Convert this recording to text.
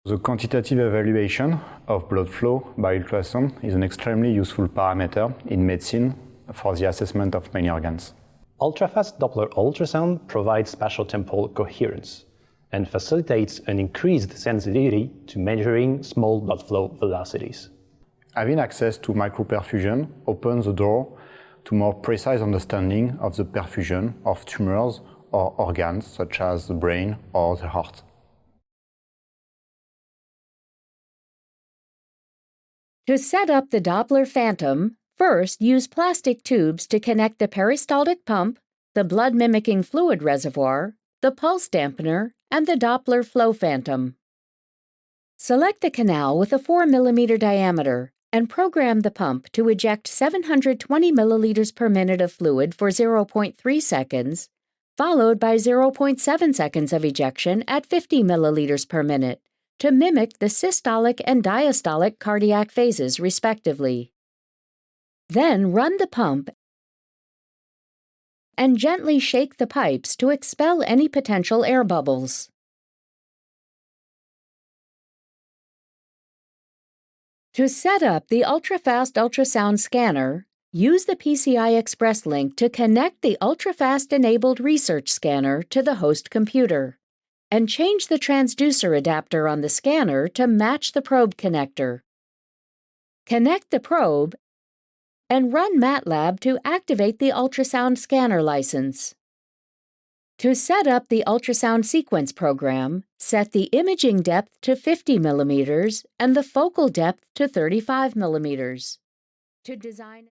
The quantitative evaluation of blood flow by ultrasound is an extremely useful parameter in medicine for the assessment of many organs. Ultrafast Doppler ultrasound provides spatial-temporal coherence and facilitates an increased sensitivity to measuring small blood flow velocities. Having access to microperfusion opens the door to more precise understanding of the perfusion of tumors or organs such as the brain or the heart. To set up the Doppler Phantom, first use plastic tubes to connect the peristaltic pump, the blood-mimicking fluid reservoir, the pulse dampener, and the Doppler flow phantom. Select the canal with a 4 mm diameter and program the pump to eject 720 milliliters per minute of fluid for 0.3 seconds, followed by 0.7 seconds of ejection at 50 milliliters per minute, to mimic the systolic and diastolic cardiac phases, respectively. Then run the pump and gently shake the pipes to expel any potential air bubbles. To set up the ultrafast ultrasound scanner, use the PCI Express link to connect the ultrafast-enabled research scanner to the host computer, and change the transducer adapter on the scanner to match the probe connector. Connect the probe and run MATLAB to activate the ultrasound scanner license. To set up the ultrasound sequence program, set the imaging depth to 50 millimeters and the focal depth to 35 millimeters. To design